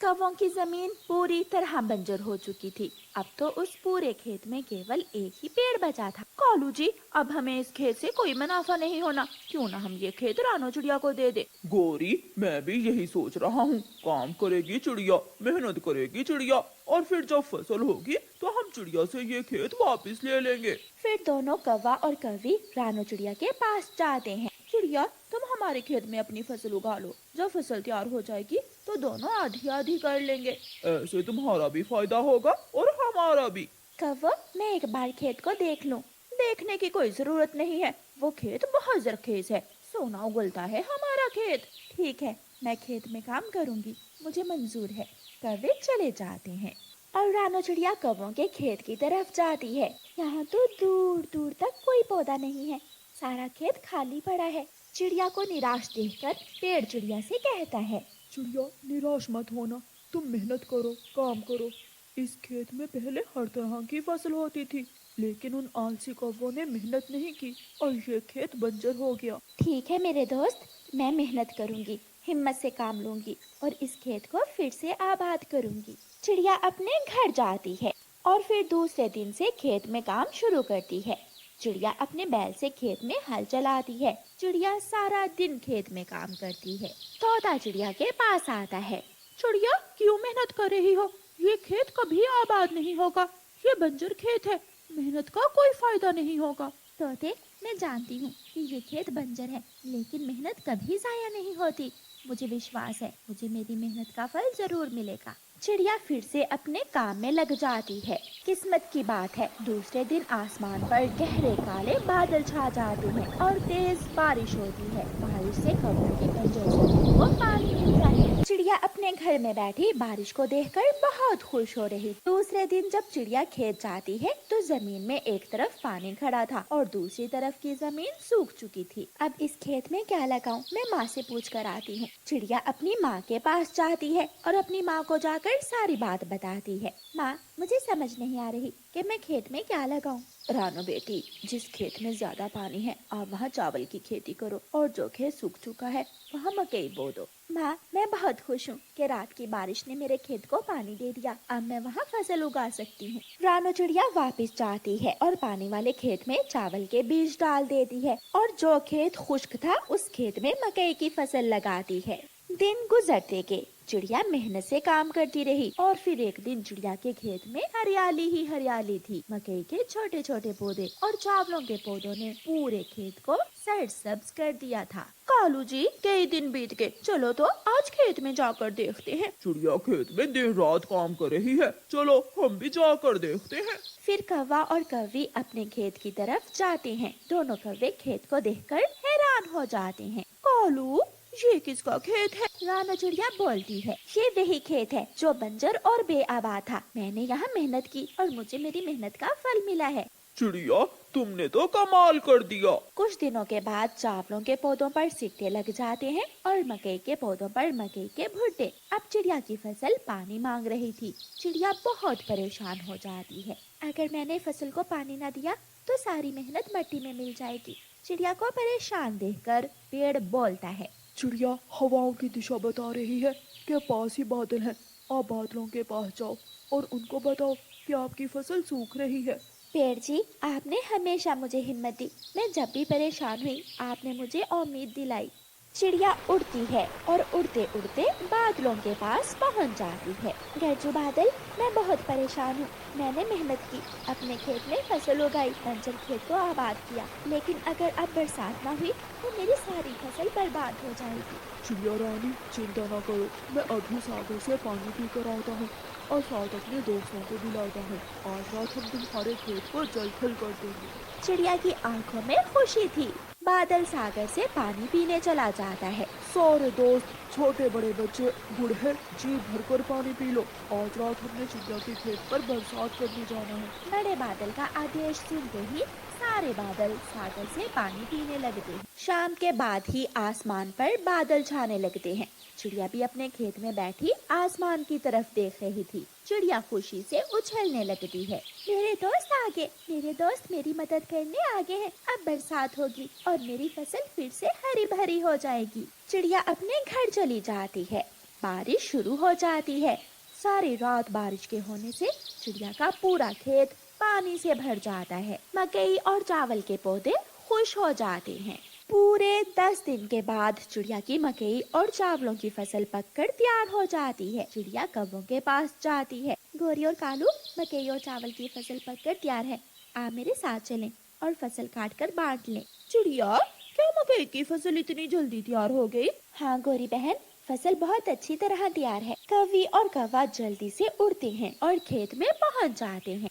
कौवों की जमीन पूरी तरह बंजर हो चुकी थी। अब तो उस पूरे खेत में केवल एक ही पेड़ बचा था। कालू जी, अब हमें इस खेत से कोई मुनाफा नहीं होना, क्यों ना हम ये खेत रानो चिड़िया को दे दे। गौरी, मैं भी यही सोच रहा हूँ। काम करेगी चिड़िया, मेहनत करेगी चिड़िया, और फिर जब फसल होगी तो हम चिड़िया से ये खेत वापस ले लेंगे। फिर दोनों कौवा और कौवी रानो चिड़िया के पास जाते हैं। चिड़िया, तुम हमारे खेत में अपनी फसल उगा लो, जब फसल तैयार हो जाएगी तो दोनों आधी आधी कर लेंगे। ऐसे तुम्हारा भी फायदा होगा और हमारा भी। कौवा, मैं एक बार खेत को देख लूं। देखने की कोई जरूरत नहीं है, वो खेत बहुत जरखेज है, सोना उगलता है हमारा खेत। ठीक है, मैं खेत में काम करूंगी, मुझे मंजूर है। कौवे चले जाते हैं और रानो चिड़िया कौवों के खेत की तरफ जाती है। यहाँ तो दूर दूर तक कोई पौधा नहीं है, सारा खेत खाली पड़ा है। चिड़िया को निराश देखकर पेड़ चिड़िया से कहता है, चिड़िया, निराश मत होना, तुम मेहनत करो, काम करो। इस खेत में पहले हर तरह की फसल होती थी, लेकिन उन आलसी कौवों ने मेहनत नहीं की और ये खेत बंजर हो गया। ठीक है मेरे दोस्त, मैं मेहनत करूंगी, हिम्मत से काम लूंगी और इस खेत को फिर से आबाद करूंगी। चिड़िया अपने घर जाती है और फिर दूसरे दिन से खेत में काम शुरू करती है। चिड़िया अपने बैल से खेत में हल चलाती है। चिड़िया सारा दिन खेत में काम करती है। तोता चिड़िया के पास आता है। चिड़िया, क्यों मेहनत कर रही हो? ये खेत कभी आबाद नहीं होगा, ये बंजर खेत है, मेहनत का कोई फायदा नहीं होगा। तोते, मैं जानती हूँ कि ये खेत बंजर है, लेकिन मेहनत कभी जाया नहीं होती। मुझे विश्वास है, मुझे मेरी मेहनत का फल जरूर मिलेगा। चिड़िया फिर से अपने काम में लग जाती है। किस्मत की बात है, दूसरे दिन आसमान पर गहरे काले बादल छा जाते हैं और तेज बारिश होती है। बारिश से कौवों के बंजर जमीन को पानी मिलता है। चिड़िया अपने घर में बैठी बारिश को देखकर बहुत खुश हो रही। दूसरे दिन जब चिड़िया खेत जाती है तो जमीन में एक तरफ पानी खड़ा था और दूसरी तरफ की जमीन सूख चुकी थी। अब इस खेत में क्या लगाऊं? मैं माँ से पूछ कर आती हूँ। चिड़िया अपनी माँ के पास जाती है और अपनी माँ को जाकर सारी बात बताती है। माँ, मुझे समझ नहीं आ रही कि मैं खेत में क्या लगाऊं। रानो बेटी, जिस खेत में ज्यादा पानी है आप वहाँ चावल की खेती करो, और जो खेत सूख चुका है वहाँ मकई बो दो। माँ, मैं बहुत खुश हूँ कि रात की बारिश ने मेरे खेत को पानी दे दिया, अब मैं वहाँ फसल उगा सकती हूँ। रानो चिड़िया वापस जाती है और पानी वाले खेत में चावल के बीज डाल देती है और जो खेत खुश्क था उस खेत में मकई की फसल लगाती है। दिन गुजरते गए, चिड़िया मेहनत से काम करती रही और फिर एक दिन चिड़िया के खेत में हरियाली ही हरियाली थी। मकई के छोटे छोटे पौधे और चावलों के पौधों ने पूरे खेत को सरसब्ज कर दिया था। कालू जी, कई दिन बीत गए, चलो तो आज खेत में जाकर देखते हैं। चिड़िया खेत में दिन रात काम कर रही है, चलो हम भी जाकर देखते हैं। फिर कौवा और कौवी अपने खेत की तरफ जाते हैं। दोनों कौवे खेत को देखकर हैरान हो जाते हैं। कालू, ये किसका खेत है? रानो चिड़िया बोलती है, ये वही खेत है जो बंजर और बेआबाद था। मैंने यहाँ मेहनत की और मुझे मेरी मेहनत का फल मिला है। चिड़िया, तुमने तो कमाल कर दिया। कुछ दिनों के बाद चावलों के पौधों पर सिक्के लग जाते हैं और मकई के पौधों पर मकई के भुट्टे। अब चिड़िया की फसल पानी मांग रही थी। चिड़िया बहुत परेशान हो जाती है। अगर मैंने फसल को पानी न दिया तो सारी मेहनत मिट्टी में मिल जाएगी। चिड़िया को परेशान देखकर पेड़ बोलता है, चिड़िया हवाओं की दिशा बता रही है कि पास ही बादल हैं। आप बादलों के पास जाओ और उनको बताओ कि आपकी फसल सूख रही है। पेड़ जी, आपने हमेशा मुझे हिम्मत दी। मैं जब भी परेशान हुई आपने मुझे उम्मीद दिलाई। चिड़िया उड़ती है और उड़ते उड़ते बादलों के पास पहुंच जाती है। गरजू बादल, मैं बहुत परेशान हूँ। मैंने मेहनत की, अपने खेत में फसल उगाई, बंजर खेत को आबाद किया, लेकिन अगर अब बरसात न हुई तो मेरी सारी फसल बर्बाद हो जाएगी। चिड़िया रानी, चिंता न करो, मैं अभी सागर से पानी पी कर आता हूँ और साथ अपने दोस्तों को भी लाता हूँ। आज रात हम तुम्हारे खेत को जल थल कर देंगे। चिड़िया की आंखों में खुशी थी। बादल सागर से पानी पीने चला जाता है। सारे दोस्त, छोटे बड़े बच्चे, बूढ़े, जी भर कर पानी पी लो। आज रात हमने चिड़िया के खेत पर बरसात करने जाना है। बड़े बादल का आदेश सुनते ही सारे बादल सागर से पानी पीने लगते हैं। शाम के बाद ही आसमान पर बादल छाने लगते हैं। चिड़िया भी अपने खेत में बैठी आसमान की तरफ देख रही थी। चिड़िया खुशी से उछलने लगती है। मेरे दोस्त आगे, मेरे दोस्त मेरी मदद करने आगे हैं। अब बरसात होगी और मेरी फसल फिर से हरी भरी हो जाएगी। चिड़िया अपने घर चली जाती है। बारिश शुरू हो जाती है। सारी रात बारिश के होने से चिड़िया का पूरा खेत पानी से भर जाता है। मकई और चावल के पौधे खुश हो जाते हैं। पूरे 10 दिन के बाद चिड़िया की मकई और चावलों की फसल पककर तैयार हो जाती है। चिड़िया कौवों के पास जाती है। गोरी और कालू, मकई और चावल की फसल पककर तैयार है, आप मेरे साथ चलें और फसल काट कर बांट लें। चिड़िया, क्या मकई की फसल इतनी जल्दी तैयार हो गई? हाँ गोरी बहन, फसल बहुत अच्छी तरह तैयार है। कौवी और कौवा जल्दी से उड़ते हैं और खेत में पहुंच जाते हैं।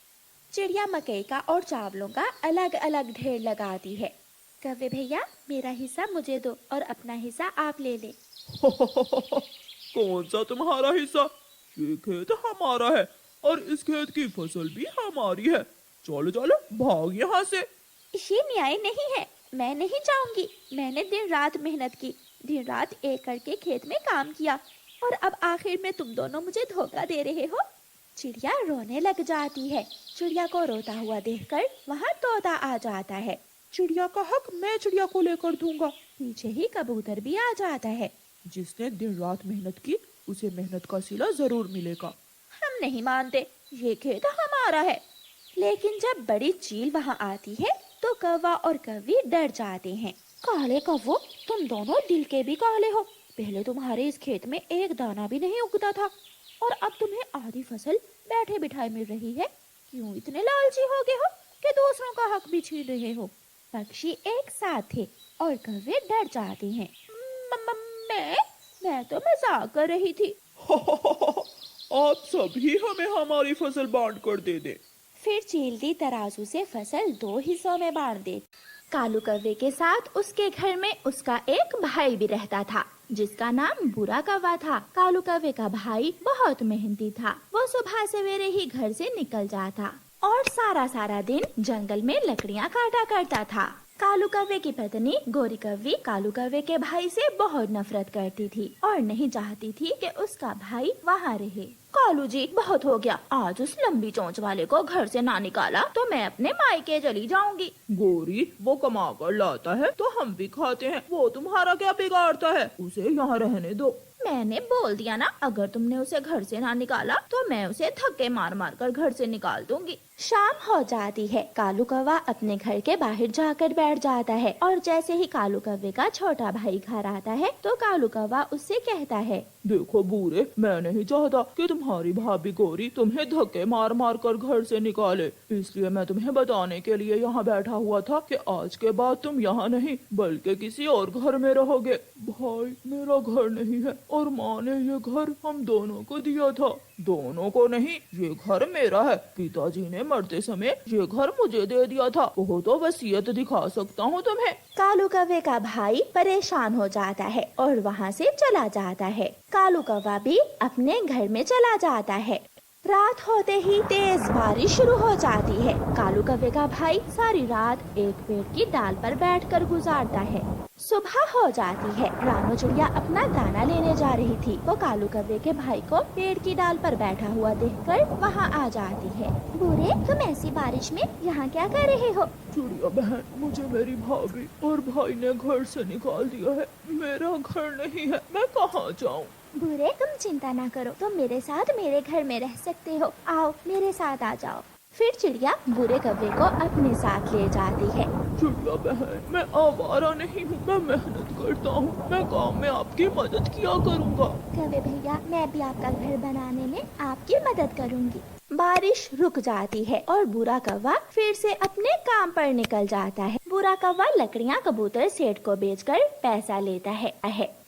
चिड़िया मकई का और चावलों का अलग अलग ढेर लगाती है। कौवे भैया, मेरा हिस्सा मुझे दो और अपना हिस्सा आप ले ले। कौन सा तुम्हारा हिस्सा? ये खेत हमारा है और इस खेत की फसल भी हमारी है। चलो चलो भाग यहाँ से। ये न्याय नहीं है, मैं नहीं जाऊंगी। मैंने दिन रात मेहनत की, दिन रात एक करके खेत में काम किया और अब आखिर में तुम दोनों मुझे धोखा दे रहे हो। चिड़िया रोने लग जाती है। चिड़िया को रोता हुआ देखकर वहाँ तोता आ जाता है। चिड़िया का हक मैं चिड़िया को लेकर दूंगा। पीछे ही कबूतर भी आ जाता है। जिसने दिन रात मेहनत की उसे मेहनत का सिला जरूर मिलेगा। हम नहीं मानते, ये खेत हमारा है। लेकिन जब बड़ी चील वहाँ आती है तो कौवा और कौवी डर जाते हैं। काले कौवो, तुम दोनों दिल के भी काले हो। पहले तुम्हारे इस खेत में एक दाना भी नहीं उगता था और अब तुम्हें आधी फसल बैठे बिठाए मिल रही है। क्यों इतने लालची हो गए हो कि दूसरों का हक भी छीन रहे हो? पक्षी एक साथ थे और कौवे डर जाते हैं। मैं तो मजाक कर रही थी। आप सभी हमें हमारी फसल बांट कर दे दे। फिर चील तराजू से फसल 2 हिस्सों में बांट दे। कालू कौवे के साथ उसके घर में उसका एक भाई भी रहता था जिसका नाम बुरा कौवा था। कालू कौवे का भाई बहुत मेहनती था। वो सुबह सवेरे ही घर से निकल जाता और सारा दिन जंगल में लकड़ियाँ काटा करता था। कालू कौवे की पत्नी गोरी कौवी कालू कौवे के भाई से बहुत नफरत करती थी और नहीं चाहती थी कि उसका भाई वहाँ रहे। कालू जी, बहुत हो गया। आज उस लंबी चोंच वाले को घर से ना निकाला तो मैं अपने मायके चली जाऊंगी। गोरी, वो कमा कर लाता है तो हम भी खाते हैं। वो तुम्हारा क्या बिगाड़ता है? उसे यहाँ रहने दो। मैंने बोल दिया ना, अगर तुमने उसे घर से ना निकाला तो मैं उसे धक्के मार मार कर घर से निकाल दूंगी। शाम हो जाती है। कालू कौवा अपने घर के बाहर जाकर बैठ जाता है और जैसे ही कालू कौवे का छोटा भाई घर आता है तो कालू कौवा उससे कहता है, देखो बूरे, मैं नहीं चाहता कि तुम्हारी भाभी गोरी तुम्हें धक्के मार मार कर घर से निकाले, इसलिए मैं तुम्हें बताने के लिए यहाँ बैठा हुआ था कि आज के बाद तुम यहाँ नहीं बल्कि किसी और घर में रहोगे। भाई, मेरा घर नहीं है और माँ ने ये घर हम दोनों को दिया था। दोनों को नहीं, ये घर मेरा है। पिताजी ने मरते समय ये घर मुझे दे दिया था। वो तो वसीयत दिखा सकता हूँ तुम्हें। कालू कौवे का भाई परेशान हो जाता है और वहाँ से चला जाता है। कालू कौवा भी अपने घर में चला जाता है। रात होते ही तेज बारिश शुरू हो जाती है। कालू कौवे का भाई सारी रात एक पेड़ की डाल पर बैठकर गुजारता है। सुबह हो जाती है। रानो चिड़िया अपना दाना लेने जा रही थी। वो कालू कौवे के भाई को पेड़ की डाल पर बैठा हुआ देखकर वहाँ आ जाती है। बुरे, तुम ऐसी बारिश में यहाँ क्या कर रहे हो? चिड़िया बहन, मुझे मेरी भाभी और भाई ने घर से निकाल दिया है। मेरा घर नहीं है, मैं कहाँ जाऊँ? बुरे, तुम चिंता ना करो, तुम मेरे साथ मेरे घर में रह सकते हो। आओ मेरे साथ आ जाओ। फिर चिड़िया बुरे कौवे को अपने साथ ले जाती है। चिड़िया बहन, मैं आवारा नहीं हूँ, मैं मेहनत करता हूँ। मैं काम में आपकी मदद किया करूँगा। कौवे भैया, मैं भी आपका घर बनाने में आपकी मदद करूँगी। बारिश रुक जाती है और बुरा कौवा फिर से अपने काम पर निकल जाता है। बुरा कौवा लकड़ियाँ कबूतर सेठ को बेचकर पैसा लेता है।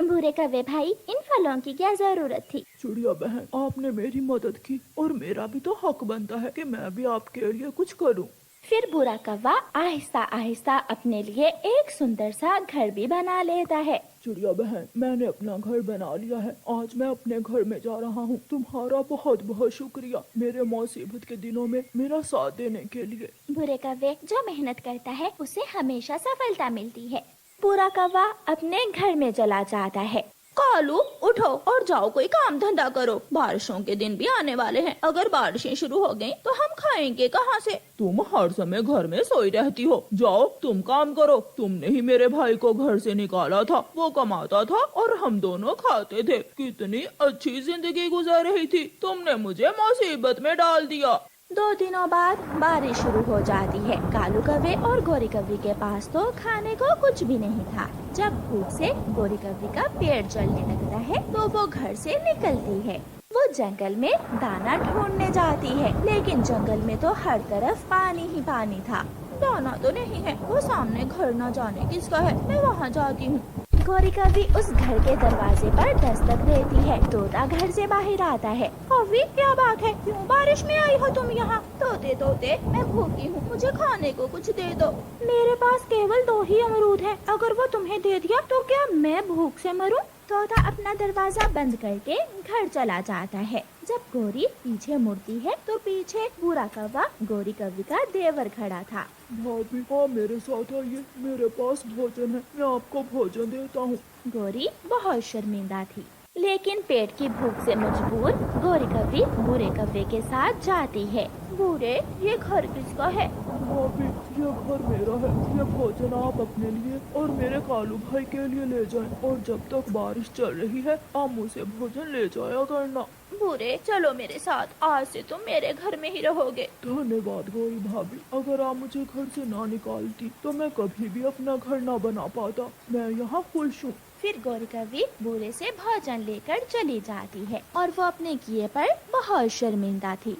बुरे कौवे भाई, इन फलों की क्या जरूरत थी? चिड़िया बहन, आपने मेरी मदद की और मेरा भी तो हक बनता है कि मैं भी आपके लिए कुछ करूं। फिर बुरा कौवा आहिस्ता आहिस्ता अपने लिए एक सुंदर सा घर भी बना लेता है। चिड़िया बहन, मैंने अपना घर बना लिया है। आज मैं अपने घर में जा रहा हूँ। तुम्हारा बहुत बहुत शुक्रिया मेरे मुसीबत के दिनों में मेरा साथ देने के लिए। बुरे कौवे, जो मेहनत करता है उसे हमेशा सफलता मिलती है। बुरा कौवा अपने घर में चला जाता है। कालू उठो और जाओ, कोई काम धंधा करो, बारिशों के दिन भी आने वाले हैं। अगर बारिशें शुरू हो गईं तो हम खाएंगे कहाँ से? तुम हर समय घर में सोई रहती हो, जाओ तुम काम करो। तुमने ही मेरे भाई को घर से निकाला था, वो कमाता था और हम दोनों खाते थे। कितनी अच्छी जिंदगी गुजर रही थी, तुमने मुझे मुसीबत में डाल दिया। 2 दिनों बाद बारिश शुरू हो जाती है। कालू कौवे और गोरी कौवी के पास तो खाने को कुछ भी नहीं था। जब भूख से गोरी कौवी का पेट जलने लगता है तो वो घर से निकलती है। वो जंगल में दाना ढूंढने जाती है, लेकिन जंगल में तो हर तरफ पानी ही पानी था। दाना तो नहीं है, वो सामने घर न जाने किसका है, मैं वहाँ जाती हूँ। गोरी कौवी उस घर के दरवाजे पर दस्तक देती है। तोता घर से बाहर आता है। कौवी, क्या बात है, क्यों बारिश में आई हो तुम यहाँ? तोते तोते, मैं भूखी हूँ, मुझे खाने को कुछ दे दो। मेरे पास केवल 2 ही अमरूद है, अगर वो तुम्हें दे दिया तो क्या मैं भूख से मरूं? तोता अपना दरवाजा बंद करके घर चला जाता है। जब गोरी पीछे मुड़ती है तो पीछे बुरा कौवा गोरी कौवी का देवर खड़ा था। भाभी, हाँ मेरे साथ आइए, मेरे पास भोजन है, मैं आपको भोजन देता हूँ। गोरी बहुत शर्मिंदा थी, लेकिन पेट की भूख से मजबूर गोरी कौवी बुरे कौवे के साथ जाती है। बुरे, ये घर किसका है? भाभी, ये घर मेरा है, ये भोजन आप अपने लिए और मेरे कालू भाई के लिए ले जाएं, और जब तक बारिश चल रही है आप मुझे भोजन ले जाया करना। बुरे, चलो मेरे साथ, आज से तुम मेरे घर में ही रहोगे। धन्यवाद गोरी भाभी, अगर आप मुझे घर से ना निकालती तो मैं कभी भी अपना घर ना बना पाता। मैं यहाँ खुश हूँ। फिर गोरी कौवी बुरे से भोजन लेकर चली जाती है और वो अपने किए पर बहुत शर्मिंदा थी।